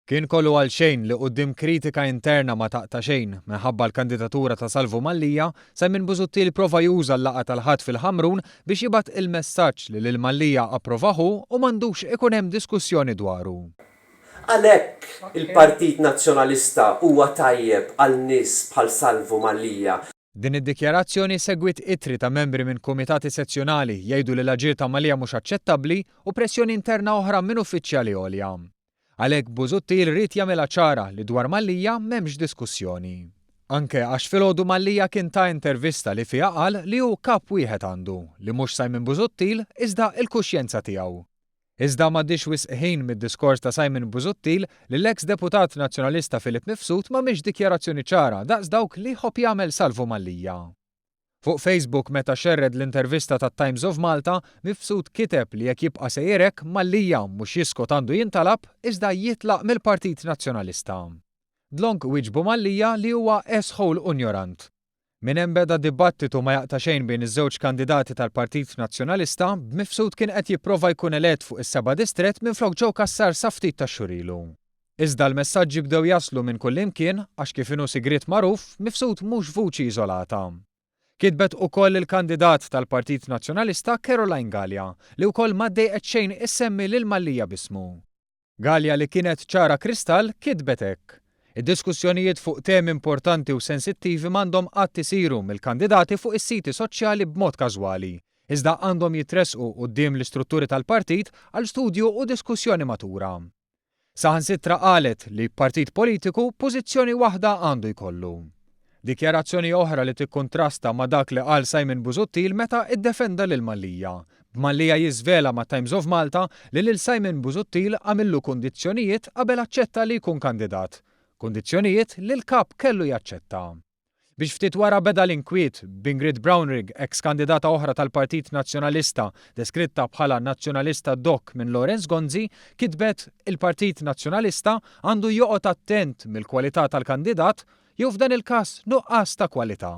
Kien kollu għal xejn li quddiem kritika interna ma taqta' xejn minħabba l-kandidatura ta' Salvo Mallia, Simon Busuttil prova juża l-laqgħa tal-ħadd fil-Ħamrun biex jibgħat il-messaġġ li lil Mallia approvaħu u m'għandux ikun hemm diskussjoni dwaru. Għalhekk il-Partit Nazzjonalista huwa tajjeb għal nies bħal Salvo Mallia. Din id-dikjarazzjoni segwit ittri ta' membri minn kumitati sezzjonali jgħidu li l-aġir ta' Mallia mhux aċċettabbli u pressjoni interna oħra minn uffiċjali għolja. Għalhekk Busuttil rid jagħmilha ċara li dwar Mallia m'hemmx diskussjoni. Anke għax filgħodu Mallia kien ta' intervista li fiha qal li hu kap wieħed għandu li mhux Simon Busuttil iżda l-kuxjenza tiegħu. Iżda m'għaddix wisq ħin mid-diskors ta' Simon Busuttil li l-eks deputat nazzjonalista Filip Mifsud m'għamilx dikjarazzjoni ċara daqs dawk li jħobb jagħmel Salvo Mallia. Fuq Facebook meta xerred l-intervista tat-Times of Malta, Mifsud kiteb li jekk jibqa' sejrek Mallia mhux jiskot għandu jintalab iżda jitlaq mill-Partit Nazzjonalista. Dlonk wieġbu Mallia li huwa esħol unjorant. Min hemm beda dibattitu ma jaqta' xejn bejn iż-żewġ kandidati tal-Partit Nazzjonalista, Mifsud kien qed jipprova jkun elett fuq is-seba' distrett minflok ġew kassar sa ftit ta' xurilu. Iżda l-messaġġi bdew jaslu minn kull imkien għax kif inhu sigriet magħruf, Mifsud mhux vuċi iżolata. Kitbet ukoll il-kandidat tal-Partit Nazzjonalista Caroline Gallia li wkoll ma ddejqet xejn issemmi lil Mallia bismu. Gallia li kienet ċara kristall kitbet hekk. Id-diskussjonijiet fuq temi importanti u sensittivi m'għandhom qatt isiru mill-kandidati fuq is-siti soċjali b'mod każwali, iżda għandhom jitressqu quddiem l-istrutturi tal-partit għal studju u diskussjoni matura. Saħansitra qalet li partit politiku pożizzjoni waħda għandu jkollu. Dikjarazzjoni oħra li tikkontrasta ma' dak li qal Simon Busuttil meta iddefenda lil Mallia. Mallia jiżvela ma' Times of Malta li lil Simon Busuttil għamillu kundizzjonijiet qabel aċċetta li jkun kandidat. Kundizzjonijiet li l-kap kellu jaċċetta. Biex ftit wara beda l-inkwiet b'Ingrid Brownrigg, ex-kandidata oħra tal-Partit Nazzjonalista deskritta bħala nazzjonalista dok minn Lawrence Gonzi, kitbet il-Partit Nazzjonalista għandu joqgħod attent mill-kwalità tal-kandidat jew f'dan il-każ nuqqas ta' kwalità.